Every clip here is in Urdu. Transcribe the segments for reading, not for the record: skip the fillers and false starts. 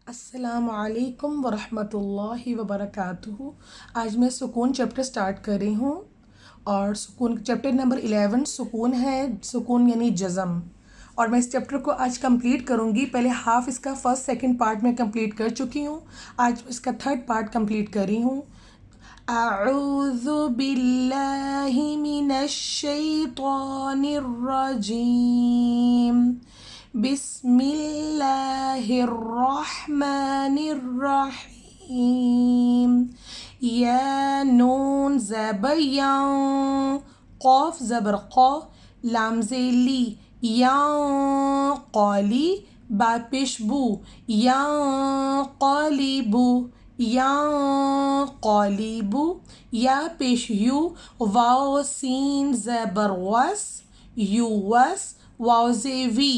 السلام علیکم ورحمۃ اللہ وبرکاتہ۔ آج میں سکون چیپٹر سٹارٹ کر رہی ہوں، اور سکون چیپٹر نمبر 11 سکون ہے۔ سکون یعنی جزم، اور میں اس چیپٹر کو آج کمپلیٹ کروں گی۔ پہلے ہاف اس کا فرسٹ سیکنڈ پارٹ میں کمپلیٹ کر چکی ہوں، آج اس کا تھرڈ پارٹ کمپلیٹ کر رہی ہوں۔ اعوذ باللہ من الشیطان الرجیم، بسم اللہ الرحمن الرحیم۔ یا نون زبر یا، قاف زبر قا، لام ذیلی، یا قالی، با پیش بو، یا قالیبو، یا قالیبو، یا پیش یو، واو سین زبر وس، یو وس، واو زیوی،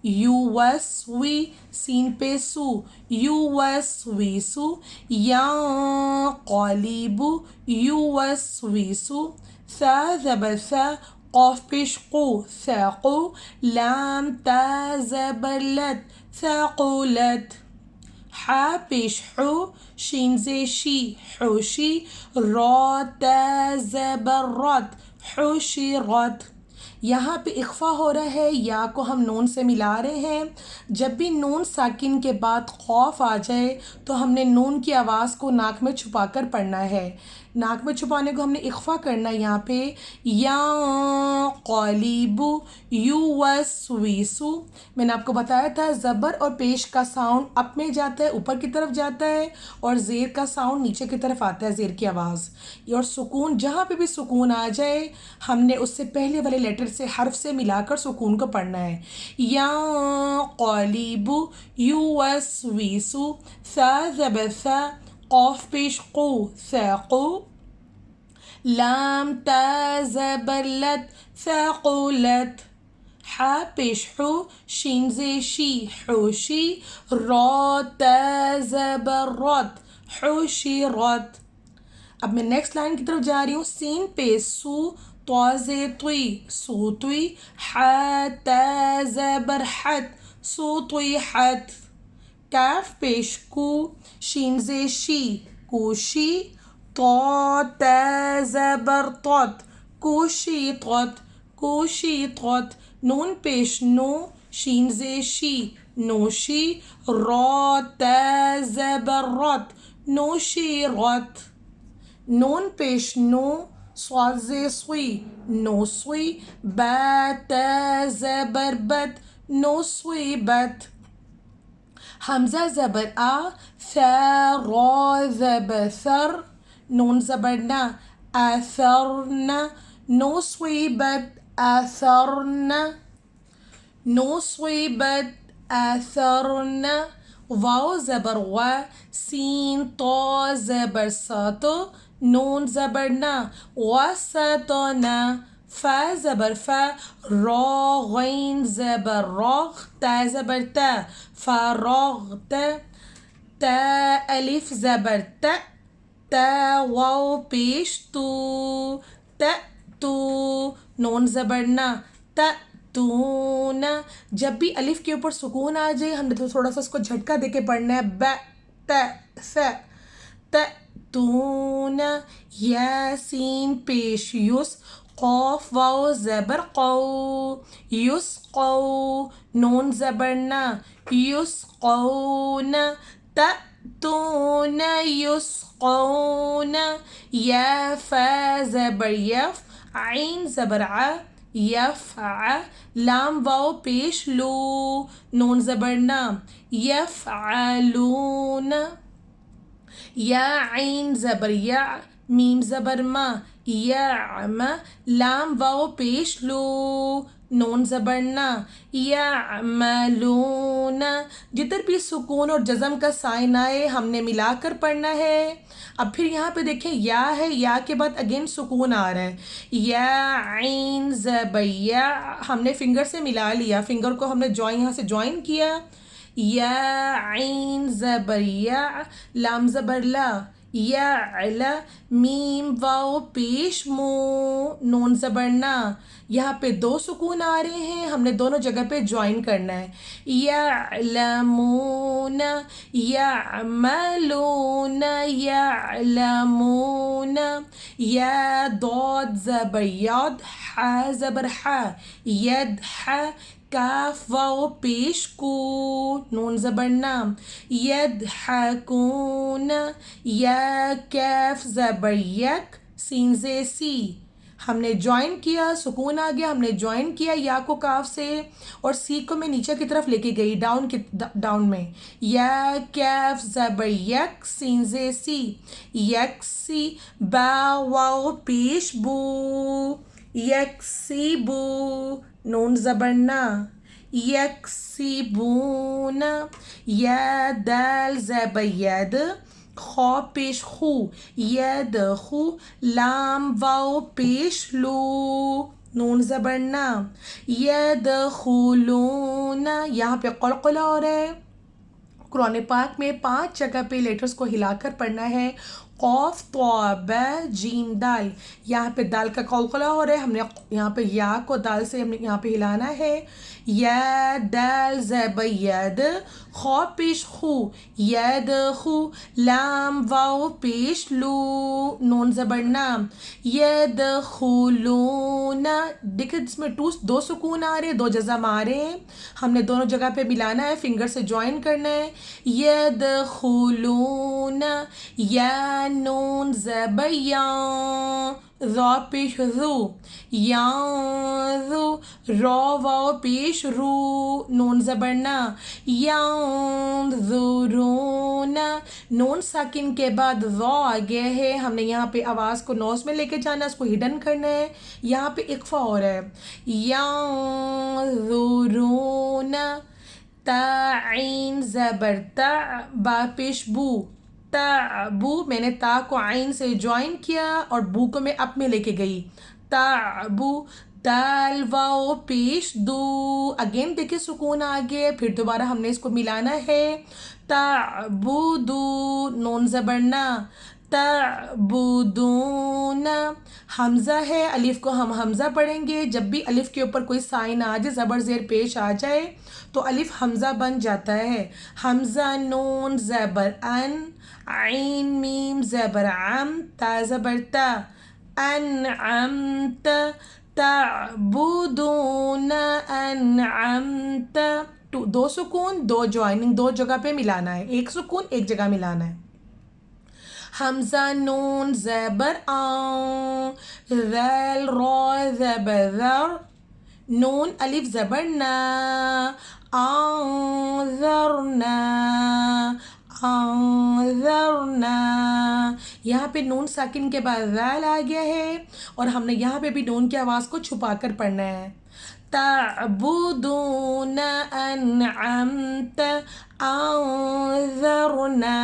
یو وس وی، سین پہ سو، یو وس وی سو، یا قالیبو، یو وس وی سو، ثا زبر ثا، قاف پیش قو، ثاقو، لام تا زبر لت، ثاقولت، حا پیش حو، شین زی شی، حوشی، را تا زبر رت، حشرت۔ یہاں پہ اخفا ہو رہا ہے، یا کو ہم نون سے ملا رہے ہیں۔ جب بھی نون ساکن کے بعد خوف آ جائے تو ہم نے نون کی آواز کو ناک میں چھپا کر پڑھنا ہے۔ ناک میں چھپانے کو ہم نے اخفا کرنا ہے یہاں پہ، یا قالیبو، یو وس ویسو۔ میں نے آپ کو بتایا تھا زبر اور پیش کا ساؤنڈ اپ میں جاتا ہے، اوپر کی طرف جاتا ہے، اور زیر کا ساؤنڈ نیچے کی طرف آتا ہے، زیر کی آواز۔ اور سکون، جہاں پہ بھی سکون آ جائے ہم نے اس سے پہلے والے لیٹر سے، حرف سے ملا کر سکون کو پڑھنا ہے۔ یا قالیبو، یو وس ویسو، ثا زبر ثا، قاف پیش قو، ثاقو، لام تا زبر لت، ثاقولت، حا پیش حو، شین زی شی، حوشی، را تا زبر رت، حشرت۔ اب میں نیکسٹ لائن کی طرف جا رہی ہوں۔ سین پہ سو، طا زی طی، سوطی، حا تا زبر حت، سوطیحت، کاف پیش کو، شین زی شی، کوشی، طا تا زبر طت، کوشیطت، کوشیطت، نون پیش نو، شین زی شی، نوشی، را تا زبر رت، نوشیرت، نون پیش نو، صاد زی صوی، نوصوی، با تا زبر بت، نوصیبت، حمزہ زبر آ، ثا را زبر ثر، نون زبر نا، آثرن، نوصیبت آثرن، نوصیبت آثرن، واو زبر وا، سین طا زبر سات، نون زبر نا، وسطنا، فا زبر فا، را غین زبر راغ، تا زبر تا، فراغت، تا الف زبر تا، تا واو پیش تو، تأتو، نون زبر نا، تأتون۔ جب بھی الف کے اوپر سکون آ جائے ہم نے تو تھوڑا سا اس کو جھٹکا دے کے پڑھنا ہے، ب ت ث، تأتون، یا سین پیش یس، قاف واو زبر قو، یسقو، نون زبر نا، یسقون، تأتون یسقون، یا فا زبر یف، عین زبر ع، یفع، لام واو پیش لو، نون زبر نا، یفعلون، یا عین زبر یا، میم زبر ما، یعم، لام واو پیش لو، نون زبر نا، یعملون۔ جدھر بھی سکون اور جزم کا سائن آئے ہم نے ملا کر پڑھنا ہے۔ اب پھر یہاں پہ دیکھیں یا ہے، یا کے بعد اگین سکون آ رہا ہے، یا عین زبر یا، ہم نے فنگر سے ملا لیا، فنگر کو ہم نے یہاں سے جوائن کیا، یا عین زبر یا، لام زبر لا، یعل میم واو پیش مو نون زبر نا. یہاں پہ دو سکون آ رہے ہیں, ہم نے دونوں جگہ پہ جوائن کرنا ہے. یعلمون یعملون یعلمون. یا ضاد زبر یاد, ح زبر ح, ید ح, کاف واو پیش کو نون زبر نام, یضحکون. یا کیف زبر یک, سین زے سی. ہم نے جوائن کیا, سکون آ گیا, ہم نے جوائن کیا یا کو کاف سے, اور سی کو میں نیچے کی طرف لے کے گئی ڈاؤن میں. یا کیف زبر یک, سین زے سی, یکسی. با واو پیش بو, یکسی بو نون زبر نا, یکسبون. یا دال زبر ید, خو پیش خو, ید خو. لام واو پیش لو نون زبر نا, ید خلون. یہاں پہ قلقلہ ہو رہا ہے. قرآن پاک میں 5 جگہ پہ لیٹرز کو ہلا کر پڑھنا ہے. قوف طا با جیم دال. یہاں پہ دال کا قلقلہ ہو رہا ہے, ہم نے یہاں پہ یا کو دال سے ہم نے یہاں پہ ہلانا ہے. یا دال زبر ید, خو پیش خو, ید خو. لام واو پیش لو نون زبر نام, ید خلون. دیکھیں اس میں دو سکون آ رہے ہیں, 2 جزم آ رہے ہیں, ہم نے دونوں جگہ پہ ملانا ہے, فنگر سے جوائن کرنا ہے. ید خلون. یا نون زبر یا, را پیش رو, یا رو. را واو پیش رو نون زبر نا, ینظرون. نون ساکن کے بعد را آ گیا ہے, ہم نے یہاں پہ آواز کو نوز میں لے کے جانا ہے, اس کو ہڈن کرنا ہے. یہاں پہ اقفا ہو رہا ہے. ینظرون. تا عین زبر تا, با پیش بو, تعبو. میں نے تا کو عین سے جوائن کیا اور بو کو میں اپ میں لے کے گئی. تعبو. دال واو پیش دو, اگین دیکھیں سکون آگے, پھر دوبارہ ہم نے اس کو ملانا ہے. تعبدو نون زبر نا, تعبدون. حمزہ ہے, الف کو ہم حمزہ پڑھیں گے. جب بھی الف کے اوپر کوئی سائن آ جائے, زبر زیر پیش آ جائے تو الف حمزہ بن جاتا ہے. حمزہ نون زبر ان, عین میم زبر عم, تا زبر تا, انعمت. تعبدون انعمت. 2 سکون 2 جوائننگ, 2 جگہ پہ ملانا ہے, 1 سکون 1 جگہ ملانا ہے. حمزہ نون زبر آن, ذال را زبر ذر, نون الف زبر نا, انذرنا انذرنا. یہاں پہ نون ساکن کے بعد ذال آ گیا ہے, اور ہم نے یہاں پہ بھی نون کی آواز کو چھپا کر پڑھنا ہے. تعبدون انعمت انذرنا.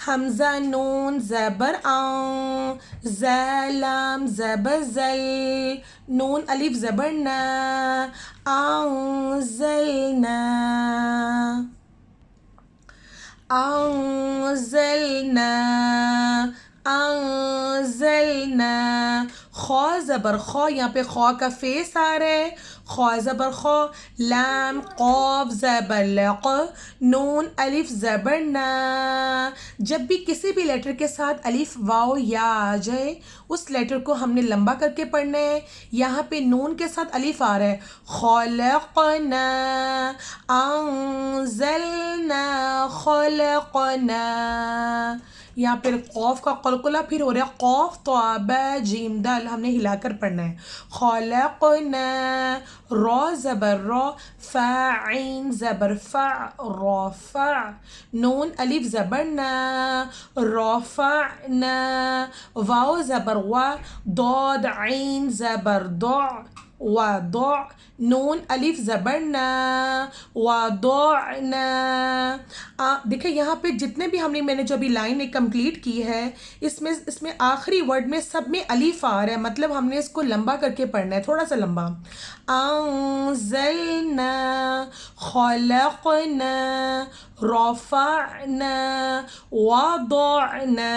حمزہ نون زبر آن, زلام زبر زل, نون الف زبر نا, انزلنا انزلنا انزلنا. خو زبر خو, یہاں پہ خو کا فیس آ رہا ہے, خو زبر خو. لام قاف زبر لق, نون الف زبر نا. جب بھی کسی بھی لیٹر کے ساتھ الف واو یا آ جائے, اس لیٹر کو ہم نے لمبا کر کے پڑھنا ہے. یہاں پہ نون کے ساتھ الف آ رہا ہے, خلقنا انزلنا خلقنا. یہاں پہ قوف کا قلقلہ پھر ہو رہا ہے, قوف طا با جیم دال, ہم نے ہلا کر پڑھنا ہے. خلقنا. را زبر را, فا عین زبر فع, رافع. نون الف زبر نا, رافعنا. واو زبر وا, ضاد عین زبر ضع, وضع نون الف زبر نا وضعنا. دیکھیں یہاں پہ جتنے بھی میں نے جو ابھی لائن ایک کمپلیٹ کی ہے اس میں آخری ورڈ میں سب میں الف آ رہا ہے، مطلب ہم نے اس کو لمبا کر کے پڑھنا ہے، تھوڑا سا لمبا. انزلنا خلقنا رفعنا وضعنا.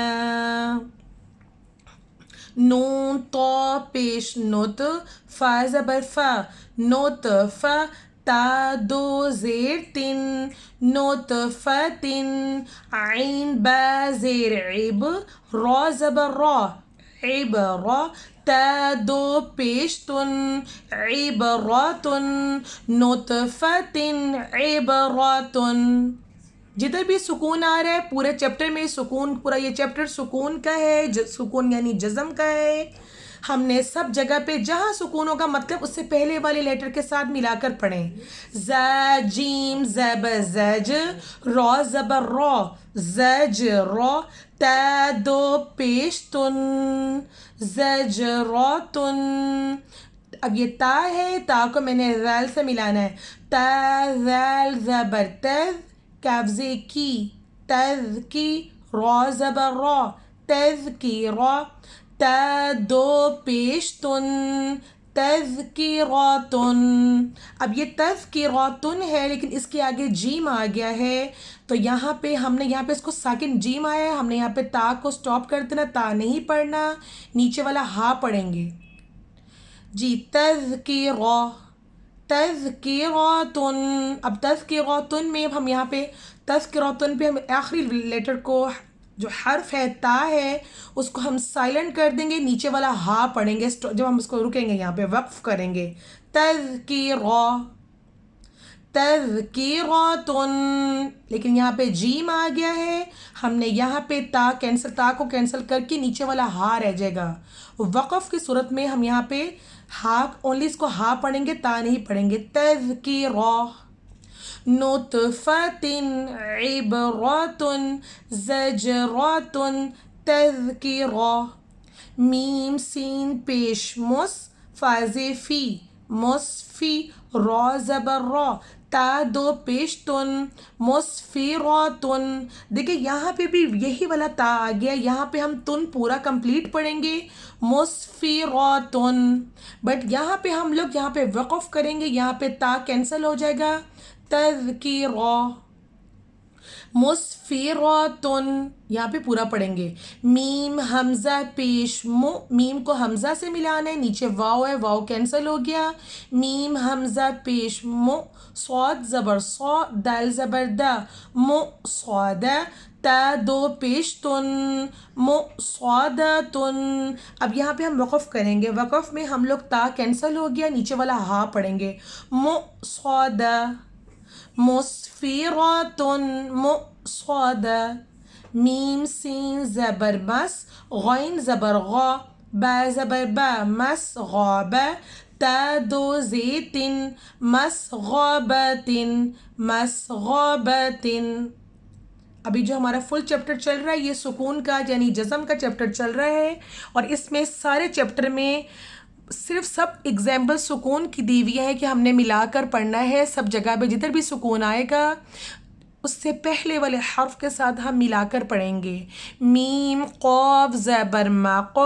نون طا پیش نت فا زبر فا نطفہ تا دو زیر تن نطفتن عین با زیر عب را زبر را عبرا تا دو پیش تن عبراتن نطفتن عبراتن. جدھر بھی سکون آ رہا ہے پورے چیپٹر میں سکون، پورا یہ چیپٹر سکون کا ہے، سکون یعنی جزم کا ہے. ہم نے سب جگہ پہ جہاں سکون ہوگا مطلب اس سے پہلے والے لیٹر کے ساتھ ملا کر پڑھیں. ز جیم زبر زج را زبر را زج را تا دو پیش تن زجراتن. اب یہ تا ہے، تا کو میں نے ذال سے ملانا ہے. تا ذال زبر تز کافزے کی تز کی را زبر را تز کی را تا دو پیش تن تذکراتن. اب یہ تذکراتن ہے لیکن اس کے آگے جیم آ گیا ہے تو یہاں پہ ہم نے یہاں پہ اس کو ساکن جیم آیا ہے، ہم نے یہاں پہ تا کو سٹاپ کر دینا، تا نہیں پڑھنا، نیچے والا ہا پڑھیں گے. جی تذکرہ تذکراتن. اب تذکراتن میں ہم یہاں پہ تذکراتن پہ ہم آخری لیٹر کو جو حرف ہے تا ہے اس کو ہم سائلنٹ کر دیں گے، نیچے والا ہا پڑھیں گے جب ہم اس کو رکیں گے، یہاں پہ وقف کریں گے. تذکرہ تذکراتن. لیکن یہاں پہ جیم آ گیا ہے، ہم نے یہاں پہ تا کو کینسل کر کے نیچے والا ہا رہ جائے گا. وقف کی صورت میں ہم یہاں پہ ہا اونلی اس کو ہا پڑھیں گے، تا نہیں پڑھیں گے. تذکرہ نطفتن عبراتن زجراتن تذکرہ. میم سین پیش مس فازے فی مصفی را زبر را تا دو پیش تن مصفراتن. دیکھیں یہاں پہ بھی یہی والا تا آ گیا، یہاں پہ ہم تن پورا کمپلیٹ پڑھیں گے مصفراتن، بٹ یہاں پہ ہم لوگ یہاں پہ وقف کریں گے، یہاں پہ تا کینسل ہو جائے گا. تذکرہ مصفراتن یہاں پہ پورا پڑھیں گے. میم حمزہ پیش مو، میم کو حمزہ سے ملانا ہے، نیچے واو ہے، واو کینسل ہو گیا. میم حمزہ پیش مو صاد زبر صا دال زبر دا مو صادہ تا دو پیش تن مصادتن. اب یہاں پہ ہم وقف کریں گے، وقف میں ہم لوگ تا کینسل ہو گیا، نیچے والا ہا پڑھیں گے. مصادہ مصفراتن مصادہ. میم سین زبر مس غین زبر غا با زبر با مس غابہ تا دو زیتن مس غابتن مس غابتن. ابھی جو ہمارا فل چیپٹر چل رہا ہے یہ سکون کا یعنی جزم کا چیپٹر چل رہا ہے، اور اس میں سارے چیپٹر میں صرف سب ایگزامپل سکون کی دی ہوئی ہے کہ ہم نے ملا کر پڑھنا ہے. سب جگہ پہ جدھر بھی سکون آئے گا اس سے پہلے والے حرف کے ساتھ ہم ملا کر پڑھیں گے. میم قاف زبر مق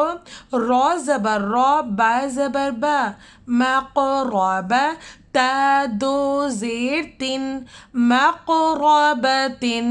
را زبر را با زبر با مقربہ تا دو زیر تن مقربتن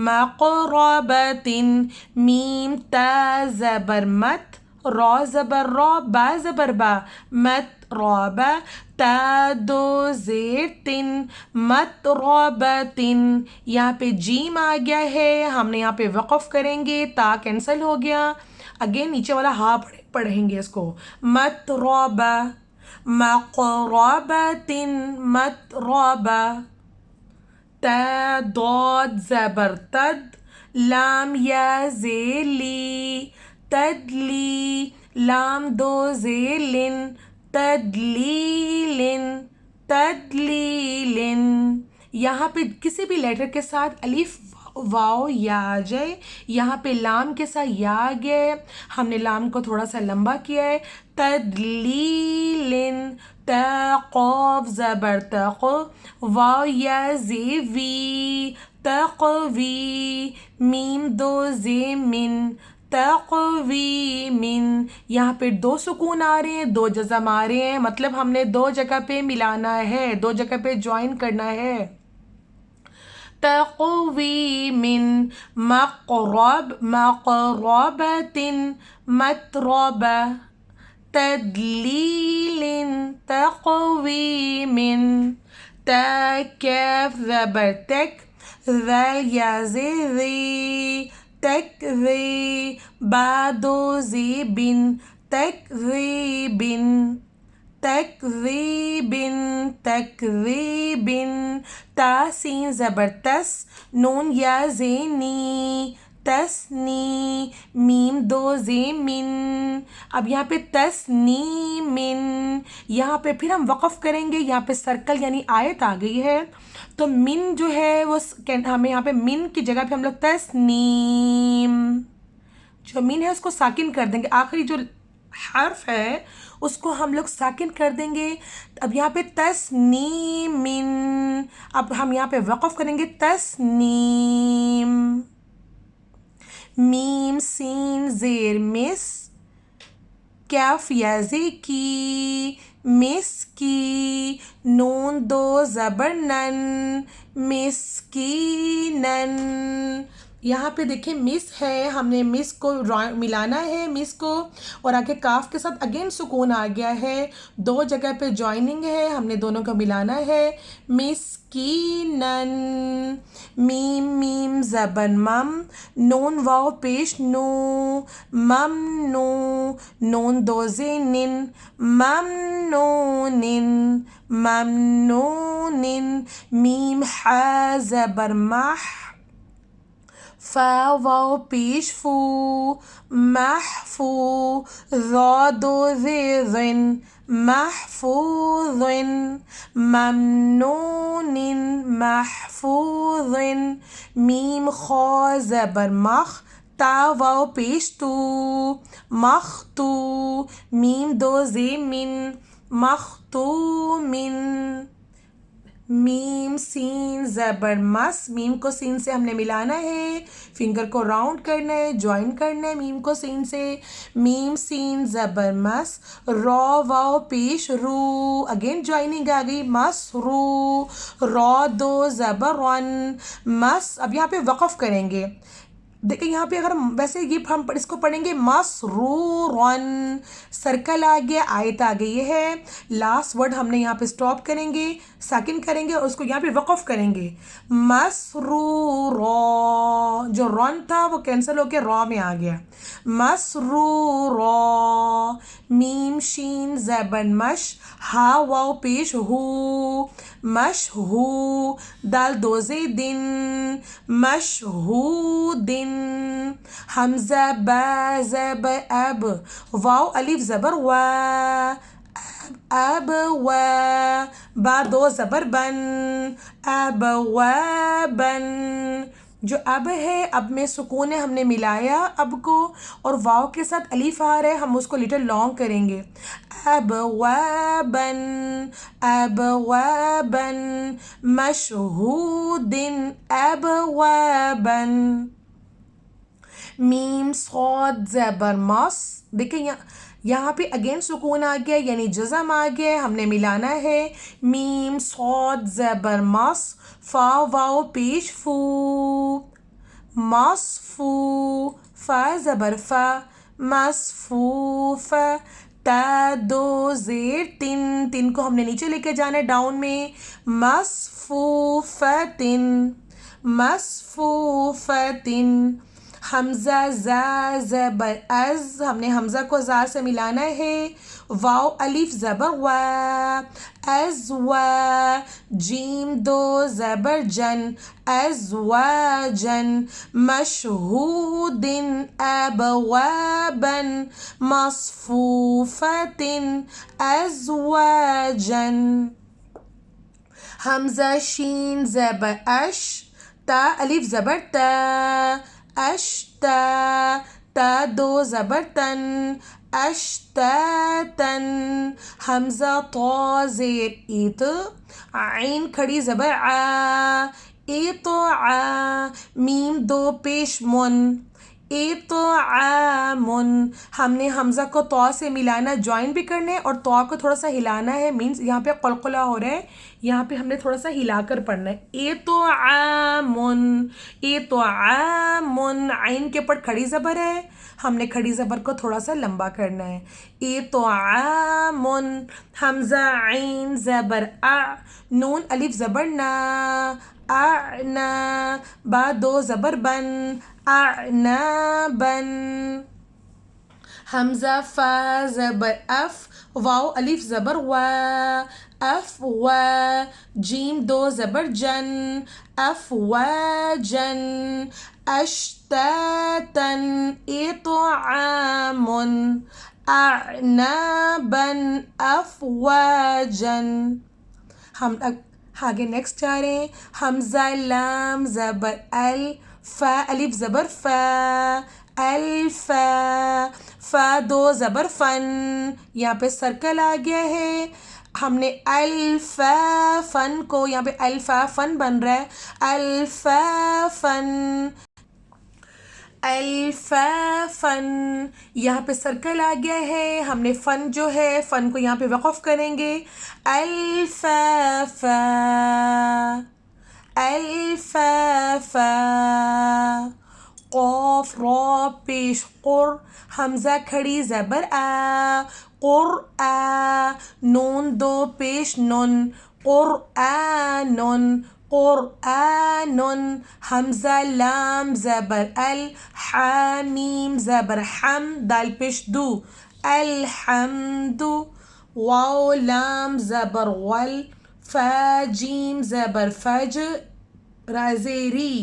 مقربتن. میم تا زبر مت را زبر را با زبر با مت رابہ تا دو زیر تن مت رابتن. یہاں پہ جیم آ گیا ہے، ہم نے یہاں پہ وقف کریں گے، تا کینسل ہو گیا، اگین نیچے والا ہا پڑھیں گے اس کو. مت رابہ مقربتن مت رابہ. تا ضاد زبر تد لام یا زیلی تدلی لام دو زیلن تدلیلن تدلیلن. یہاں پہ کسی بھی لیٹر کے ساتھ الف واو یا جائے, یہاں پہ لام کے ساتھ یا آ گیا ہے, ہم نے لام کو تھوڑا سا لمبا کیا ہے. تدلیلن, تا قاف زبر تق, واو یا زی وی, تقوی, میم دو زی من, تقویمن. یہاں پہ 2 سکون آ رہے ہیں, 2 جزم آ رہے ہیں, مطلب ہم نے 2 جگہ پہ ملانا ہے, 2 جگہ پہ جوائن کرنا ہے. تقویمن, مقرب, مقربت, متربہ. تدلیل, تقویمن. تا کاف زبر تک, ذال یا زی ذی, تکذی, با دو زی بن, تکذیبن, تکذیبن, تکذیبن. تا سین زبر تس, نون یا زینی, تسنی, میم 2 زی من. اب یہاں پہ تسنی من, یہاں پہ پھر ہم وقف کریں گے, یہاں پہ سرکل یعنی آیت آ گئی ہے, تو من جو ہے وہ ہمیں یہاں پہ من کی جگہ پہ ہم لوگ تسنیم, جو من ہے اس کو ساکن کر دیں گے, آخری جو حرف ہے اس کو ہم لوگ ساکن کر دیں گے. اب یہاں پہ تسنیم من, اب ہم یہاں پہ وقف کریں گے تسنیم. میم سین زیر مس, کیف یا زی کی, مس کی, نون 2 زبر نن, مسکینن. یہاں پہ دیکھیں مس ہے, ہم نے مس کو ملانا ہے, مس کو, اور آگے کاف کے ساتھ اگین سکون آ گیا ہے, 2 جگہ پہ جوائننگ ہے, ہم نے دونوں کو ملانا ہے. مسکینن. میم میم زبر مم, نون واو پیش نو, ممنو, نون 2 زینن, ممنونن, ممنونن. میم حا زبر مح, فا واو پیش فو, محفو, ذا 2 زی ذن, محفوظن, ممنون, محفوظ. میم خا زبر مخ, تا واو پیش تو, مختو, میم 2 زی من, مختومن. میم سین زبر مس, میم کو سین سے ہم نے ملانا ہے, فنگر کو راؤنڈ کرنا ہے, جوائن کرنا ہے میم کو سین سے. میم سین زبر مس, را واو پیش رو, اگین جوائننگ آ گئی, مس رو, را 2 زبر رن, مس. اب یہاں پہ وقف کریں گے, دیکھیں یہاں پہ اگر ویسے یہ ہم اس کو پڑھیں گے مسرورن, سرکل آ گیا, آیت آ گئی ہے, لاسٹ ورڈ ہم نے یہاں پہ سٹاپ کریں گے, ساکن کریں گے اور اس کو یہاں پہ وقف کریں گے. مسرورا, جو رن تھا وہ کینسل ہو کے را میں آ گیا, مسرورا. میم شین زبر مش, ہا واو پیش ہو, مشہو, دال 2 زی دن, مشہودن. حمزہ با زبر اب, واو الف زبر وا, اب و, با 2 زبر بن, اب و بن. جو اب ہے, اب میں سکون ہے, ہم نے ملایا اب کو, اور واو کے ساتھ الف آ رہا ہے, ہم اس کو لٹل لانگ کریں گے. اب و بن, اب و بن, مشہودن, اب و بن. میم صاد زبر مس, دیکھیں یہاں پہ اگین سکون آ گیا یعنی جزم آ گیا, ہم نے ملانا ہے. میم صاد زبر مس, فا واو پیش فو, مصفو, فا زبر فا, مصفوف. تا 2 زیر تن, تن کو ہم نے نیچے لے کے جانا ہے ڈاؤن میں, مصفوفتن, مصفوفتن. حمزہ زا زبر از, ہم نے حمزہ کو زا سے ملانا ہے, واو الف زبر وا, از و. جیم 2 زبر جن, از و جن, مشہودن, ابوابن, مصفوفتن, از و جن. حمزہ شین زبر اش, تا الف زبر تا اشتا تا دو زبر تن اشتاتن حمزہ طا زیر ایت عین کھڑی زبر آ اطعا میم دو پیش من اطعامن ہم نے حمزہ کو طا سے ملانا جوائن بھی کرنا ہے اور طا کو تھوڑا سا ہلانا ہے مینز یہاں پہ قلقلہ ہو رہا ہے یہاں پہ ہم نے تھوڑا سا ہلا کر پڑھنا ہے اطعامن اطعامن عین کے اوپر کھڑی زبر ہے ہم نے کھڑی زبر کو تھوڑا سا لمبا کرنا ہے اطعامن حمزہ عین زبر ا نون الف زبر نا اعنا با دو زبر بن اعنابن حمزہ فا زبر اف واو الف زبر وا اف و جیم دو زبر جن اف و جن اشتاتن اطعامن اعنابن افواجن ہم آگے نیکسٹ جا رہے ہیں حمزہ لام زبر ال فا الف زبر فا الفا فا دو زبر فن یہاں پہ سرکل آ گیا ہے ہم نے الفا فن کو یہاں پہ الفا فن بن رہا ہے الفا فن الفا فن یہاں پہ سرکل آ گیا ہے ہم نے فن جو ہے فن کو یہاں پہ وقف کریں گے الفافا الفافا قاف را پیش قر حمزہ کھڑی زبر آ قرآ نون دو پیش نن قرآنن قرآن حمزہ لام زبر ال حامیم زبر حم دال پیش دو الحمد واو لام زبر ول فا جیم زبر فج رازیری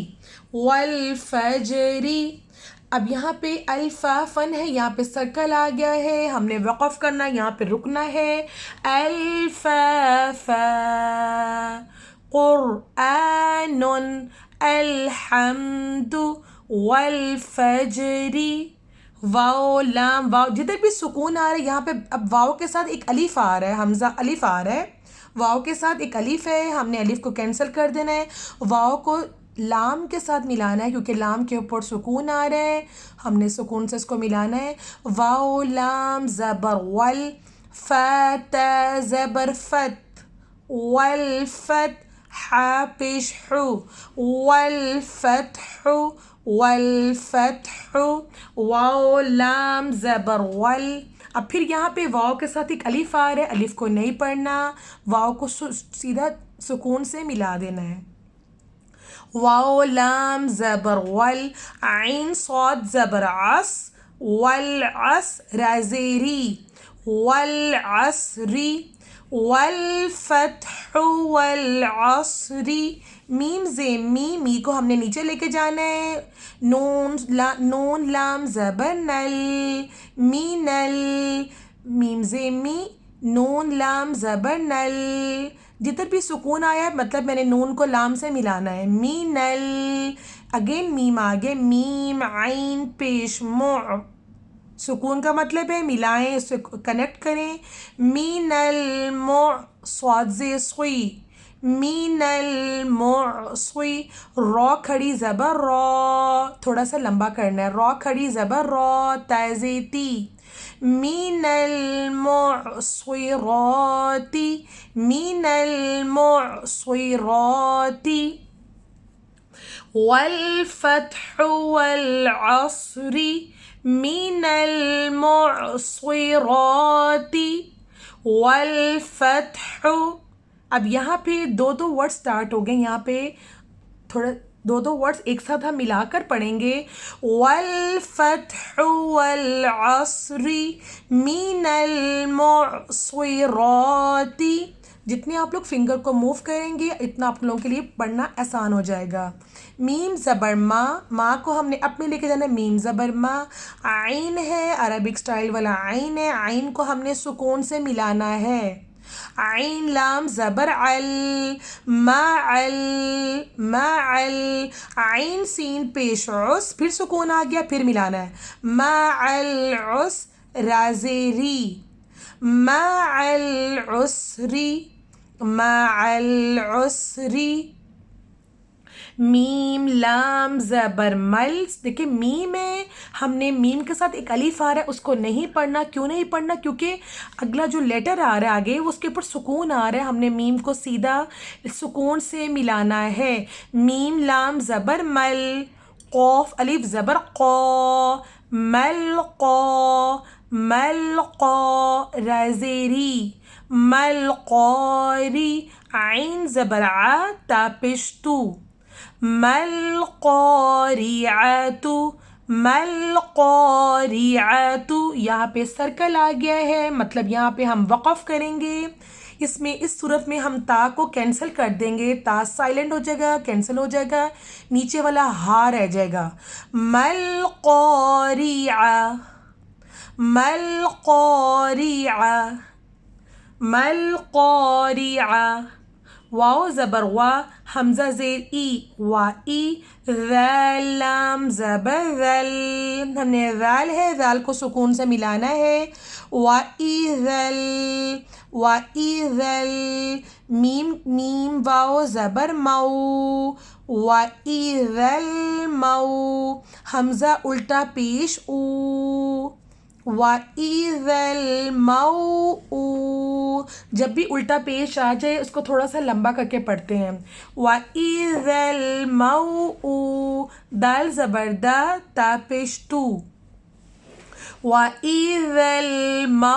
والفجری اب یہاں پہ الفا فن ہے یہاں پہ سرکل آ گیا ہے ہم نے وقف کرنا یہاں پہ رکنا ہے الفافا قرآن الحمد والفجر واو لام واو جدھر بھی سکون آ رہا ہے یہاں پہ اب واو کے ساتھ ایک الف آ رہا ہے حمزہ الف آ رہا ہے واو کے ساتھ ایک الف ہے ہم نے الف کو کینسل کر دینا ہے واو کو لام کے ساتھ ملانا ہے کیونکہ لام کے اوپر سکون آ رہا ہے ہم نے سکون سے اس کو ملانا ہے واو لام زبر ول فتا زبر فت والفت حا پیش حو والفتح والفتح واو لام زبر ول اب پھر یہاں پہ واو کے ساتھ ایک الف آ رہا ہے الف کو نہیں پڑھنا واو کو سیدھا سکون سے ملا دینا ہے واو لام زبر ول عین صاد زبر عص والعص رازیری والعصری والفتح والعصر میم زی می کو ہم نے نیچے لے کے جانا ہے نون لام زبر نل مینل میم زی می نون لام زبر نل جدھر بھی سکون آیا ہے مطلب میں نے نون کو لام سے ملانا ہے مینل اگین میم آگے میم عین پیش مع سکون کا مطلب ہے ملائیں اس سے کنیکٹ کریں مین المع صاد زی صوی مین المعصی را کھڑی زبر را تھوڑا سا لمبا کرنا ہے را کھڑی زبر را تازیتی من المعصرات من المعصرات والفتح والعصر من المعصرات والفتح. اب یہاں پہ دو ورڈ سٹارٹ ہو گئے, یہاں پہ تھوڑا دو ورڈز ایک ساتھ ہم ملا کر پڑھیں گے. والفتح والعصر من المعصرات. جتنے آپ لوگ فنگر کو موو کریں گے اتنا آپ لوگوں کے لیے پڑھنا آسان ہو جائے گا. میم زبر ما کو ہم نے اپنے لے کے جانا ہے. میم زبر ما. عین ہے عربک سٹائل والا عین ہے, عین کو ہم نے سکون سے ملانا ہے. عین لام زبر عل معل معل عین سین پیش عس پھر سکون آ گیا پھر ملانا ہے مع العسر رازیری مع العسری مع العسری میم لام زبر مل دیکھیں میم ہے ہم نے میم کے ساتھ ایک الف آ رہا ہے اس کو نہیں پڑھنا کیوں نہیں پڑھنا کیونکہ اگلا جو لیٹر آ رہا ہے آگے اس کے اوپر سکون آ رہا ہے ہم نے میم کو سیدھا سکون سے ملانا ہے میم لام زبر مل قوف الف زبر قا مل قا مل قا رازیری مل قاری عین زبر ع تا پیش تو مل قاریعۃ مل قاریعۃ یہاں پہ سرکل آ گیا ہے مطلب یہاں پہ ہم وقف کریں گے اس میں اس صورت میں ہم تا کو کینسل کر دیں گے تا سائلنٹ ہو جائے گا کینسل ہو جائے گا نیچے والا ہا رہ جائے گا مل قاریعہ مل قاریعہ مل قاریعہ واو زبر وا حمزہ زیر ای وا ای ذال لام زبر ذل ہم نے ذال ہے ذال کو سکون سے ملانا ہے وا ای ذل وا ای ذل میم میم واو زبر مو وا ای ذل مو حمزہ الٹا پیش او وَإِذَا الْمَوْءُودَ جب بھی الٹا پیش آ جائے اس کو تھوڑا سا لمبا کر کے پڑھتے ہیں وَإِذَا الْمَوْءُودَ دال زبر دا تا پیش تو وَإِذَا الْمَوْءُودَةُ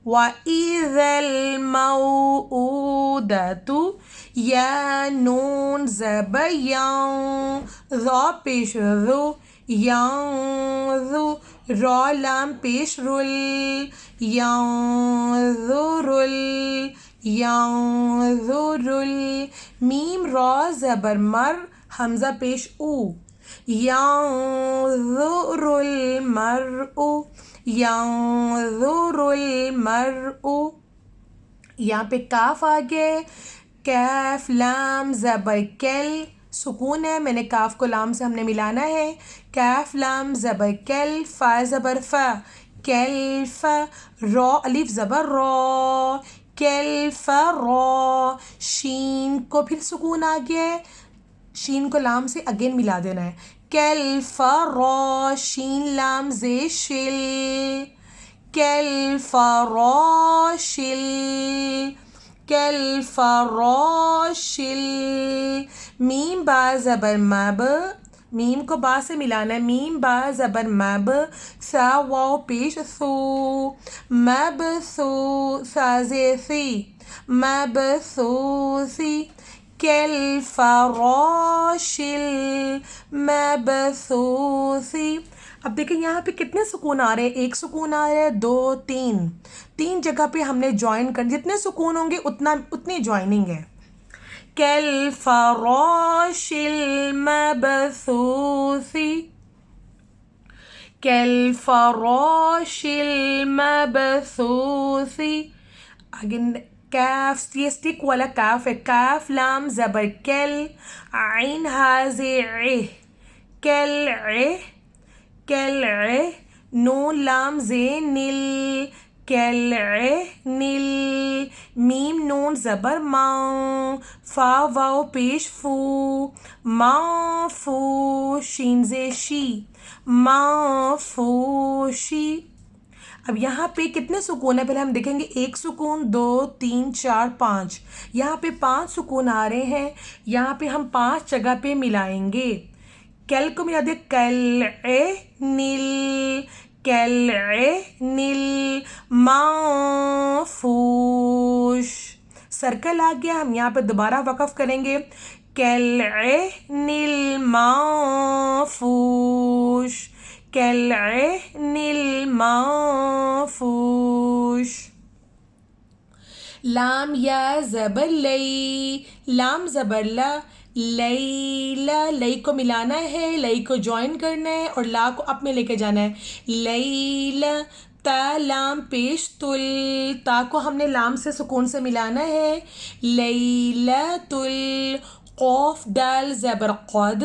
وَإِذَا الْمَوْءُودَةُ یا نون زبر یاں ذا پیش ذو ینظر را لام پیش رل ینظر ینظر میم را زبر مر حمزہ پیش او ینظر المرء ینظر المرء یہاں پہ کاف آ گئے کیف لام زبر کل سکون ہے میں نے کاف کو لام سے ہم نے ملانا ہے کیف لام زبر کل فا زبر فا کیلف را الف زبر را کیلف را شین کو پھر سکون آ گیا ہے شین کو لام سے اگین ملا دینا ہے کیلف را شین لام زے شل کیلف را شل کالفراشل میم با زبر مب میم کو با سے ملانا ہے میم با زبر مب سا واو پیش ثو مب ثو سازیسی مب ثوسی کالفراشل مبثوثی اب دیکھیں یہاں پہ کتنے سکون آ رہے ہیں ایک سکون آ رہا ہے دو تین جگہ پہ ہم نے جوائن کر جتنے سکون ہوں گے اتنی جوائننگ ہے کالفراش المبثوث کالفراش المبثوث آگے کاف یہ اسٹک والا کاف ہے کاف لام زبر کل عین ہازے کل کل نون لام زے نل کل نل میم نون زبر ماں فا واو پیش فو ماں فو شین زے شی ماں فوشی اب یہاں پہ کتنے سکون ہیں پہلے ہم دیکھیں گے ایک سکون دو تین چار پانچ یہاں پہ 5 سکون آ رہے ہیں یہاں پہ ہم 5 جگہ پہ ملائیں گے کل کو ملا دے کل نیل کل نیل مانفوش سرکل آ گیا ہم یہاں پہ دوبارہ وقف کریں گے کل نیل مانفوش کالعہن المنفوش لام یا زبر لئی لام زبر لا لیلا لئی کو ملانا ہے لئی کو جوائن کرنا ہے اور لا کو اپ میں لے کے جانا ہے لیلا تا لام پیش تل، تا کو ہم نے لام سے سکون سے ملانا ہے. لیلۃ ال، قوف دال زبر قد،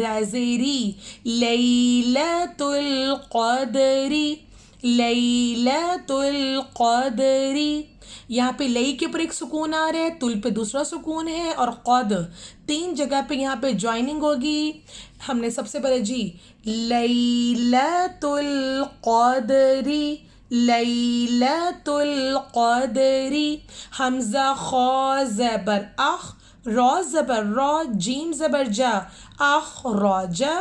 را زیری، لیلۃ القدری، لیلۃ القدری. یہاں پہ لئی کے اوپر ایک سکون آ رہا ہے، تل پہ دوسرا سکون ہے، اور قد تین جگہ پہ یہاں پہ جوائننگ ہوگی. ہم نے سب سے پہلے جی لیلۃ القدری، لیلۃ القدری. حمزہ خا زبر اخ، را زبر را، جیم زبر جا، اخراجا.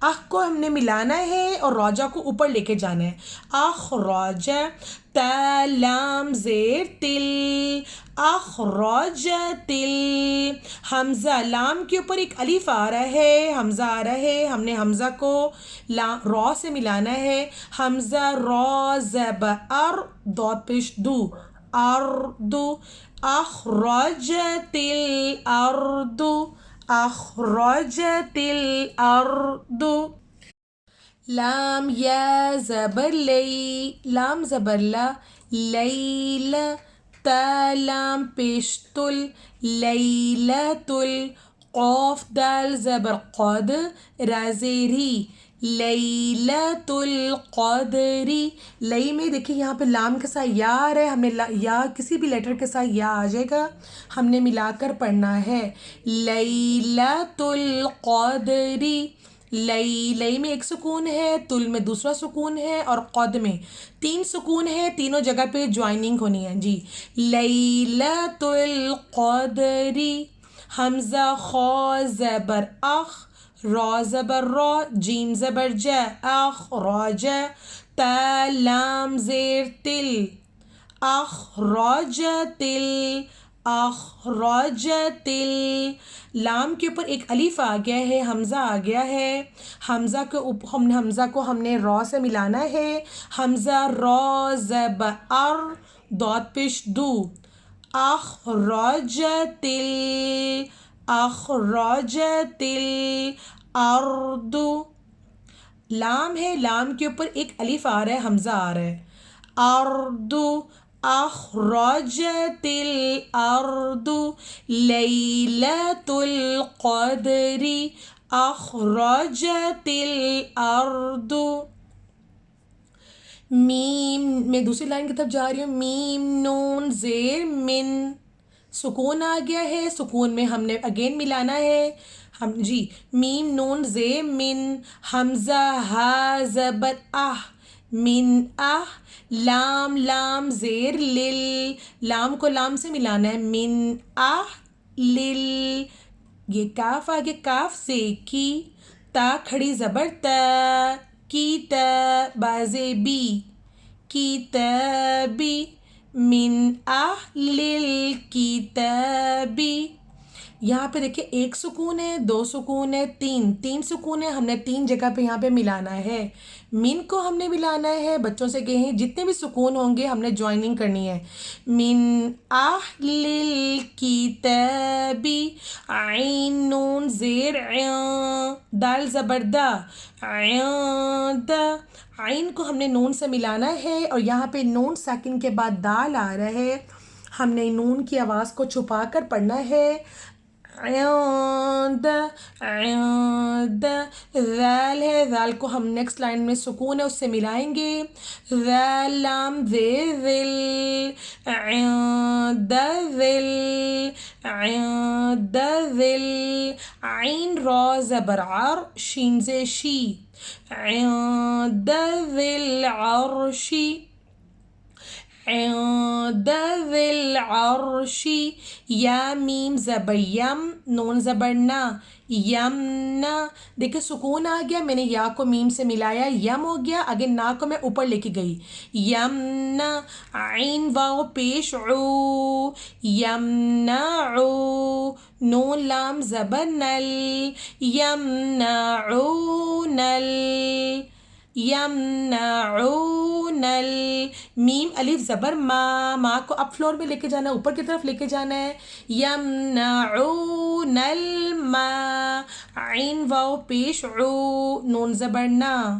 اخ کو ہم نے ملانا ہے اور راجا کو اوپر لے کے جانا ہے. اخراجا. تا لام زیر تل، اخراجت ال. حمزہ لام کے اوپر ایک الف آ رہا ہے، حمزہ آ رہا ہے، ہم نے حمزہ کو را سے ملانا ہے. حمزہ را زبر ار، دود پیش دو، اردو. اخرجت الارض، اخرجت الارض. لام یا زبر لی، لام زبر لا، لیل. تا لام پیش تل، لیلۃ ال. قاف دال زبر قد، را زیری، لیلۃ القدری. لئی میں دیکھیے یہاں پہ لام کے ساتھ یا آ رہا ہے، ہمیں یا کسی بھی لیٹر کے ساتھ یا آ جائے گا، ہم نے ملا کر پڑھنا ہے. لیلۃ القدری. لئی میں ایک سکون ہے، تل میں دوسرا سکون ہے، اور قد میں تین سکون ہے، تینوں جگہ پہ جوائننگ ہونی ہے جی. لیلۃ القدری. حمزہ خا زبر اخ، را زبر را، جیم زبر جا، اخراجا. تا لام زیر تل، اخراجت ال، اخراجت ال. لام کے اوپر ایک الف آ گیا ہے، حمزہ آ گیا ہے، حمزہ کے اوپر حمزہ کو ہم نے را سے ملانا ہے. حمزہ را زبر ار، دود پیش دو، اخراجت ال، اخراجت الارض. لام ہے، لام کے اوپر ایک الف آ رہا ہے، حمزہ آ رہا ہے. ارض، اخرجت الارض. لیلۃ القدری، اخرجت الارض. میم، میں دوسری لائن کی طرف جا رہی ہوں. میم نون زیر من، سکون آ گیا ہے، سکون میں ہم نے اگین ملانا ہے. ہم جی میم نون زیر من. حمزہ ہا زبر آہ، من آہ. لام زیر لل، لام کو لام سے ملانا ہے، من آہ لل. یہ کاف آگے، کاف سے کی، تا کھڑی زبر تا، کی تا، بازے بی، کتابی. من اہل الکتابی. یہاں پہ دیکھیں ایک سکون ہے، دو سکون ہے، تین سکون ہے، ہم نے تین جگہ پہ یہاں پہ ملانا ہے. من کو ہم نے ملانا ہے، بچوں سے کہیں جتنے بھی سکون ہوں گے ہم نے جوائننگ کرنی ہے. من اہل الکتابی. عین نون زیر عین، دال زبر دا، عند. عین کو ہم نے نون سے ملانا ہے، اور یہاں پہ نون ساکن کے بعد دال آ رہا ہے، ہم نے نون کی آواز کو چھپا کر پڑھنا ہے. عند، عند. ذال ہے، ذال کو ہم نیکسٹ لائن میں سکون ہے اس سے ملائیں گے. ذال لام ذل ذل، عند ذل، عند ذل. عین را زبر عر، شین سے شی، عند ذی العرش، عند ذی العرش. یا میم زبر یم، نون زبر نا، یمنا. دیکھیں سکون آ گیا، میں نے یا کو میم سے ملایا، یم ہو گیا، آگے نا کو میں اوپر لے کے گئی، یمنا. عین واو پیش عو، یمنعو. نون لام زبر نل، یمنعونل، یمنعونل. میم الف زبر ما کو اپ فلور میں لے کے جانا ہے، اوپر کی طرف لے کے جانا ہے، یمنعون الما. عین واو پیش عو، نون زبر نا،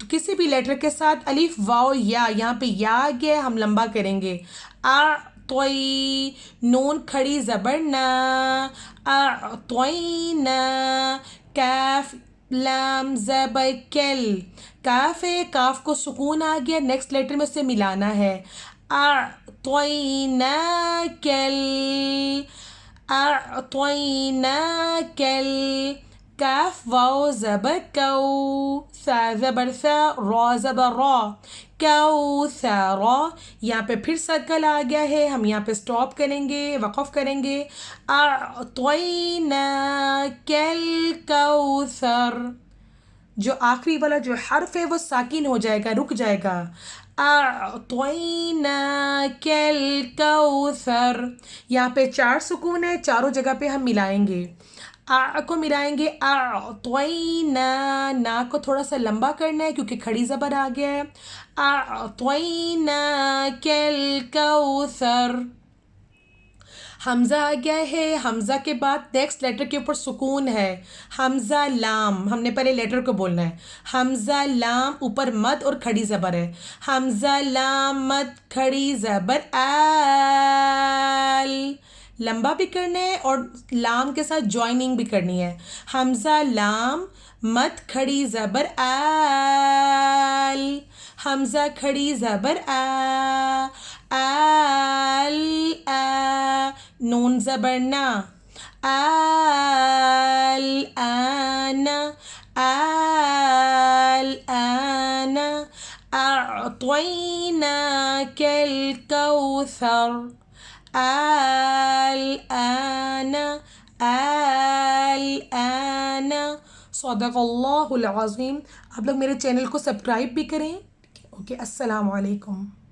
تو کسی بھی لیٹر کے ساتھ الف واو یا، یہاں پہ یا آ گیا ہم لمبا کریں گے. اعطی، نون کھڑی زبر نا، اعطینا. کاف لام زبر کل، کاف ہے، کاف کو سکون آ گیا، نیکسٹ لیٹر میں اسے ملانا ہے. اعطینا کل، اعطیناک ال. کاف واو زبر کو، سا زبر سا، را زبر را، کوثر. یہاں پہ پھر سرکل آ گیا ہے، ہم یہاں پہ سٹاپ کریں گے، وقف کریں گے. اعطیناک الکوثر. جو آخری والا جو حرف ہے وہ ساکن ہو جائے گا، رک جائے گا. اعطیناک الکوثر. یہاں پہ 4 سکون ہے، چاروں جگہ پہ ہم ملائیں گے. کو ملائیں گے، اعطینا. نا کو تھوڑا سا لمبا کرنا ہے کیونکہ کھڑی زبر آ گیا ہے. اعطیناک الکوثر. حمزہ آ گیا ہے، حمزہ کے بعد نیکسٹ لیٹر کے اوپر سکون ہے. حمزہ لام، ہم نے پہلے لیٹر کو بولنا ہے. حمزہ لام، اوپر مد اور کھڑی زبر ہے. حمزہ لام مد کھڑی زبر آل. لمبا بھی کرنا ہے اور لام کے ساتھ جوائننگ بھی کرنی ہے. حمزہ لام مد کھڑی زبر آل. حمزہ کھڑی زبر آ، آل آ. نون زبر نا، آل آن، آل آن. اعطیناک الکوثر، آل آن، آل آن. صدق اللہ العظیم. آپ لوگ میرے چینل کو سبسکرائب بھی کریں. اوکے، السلام علیکم.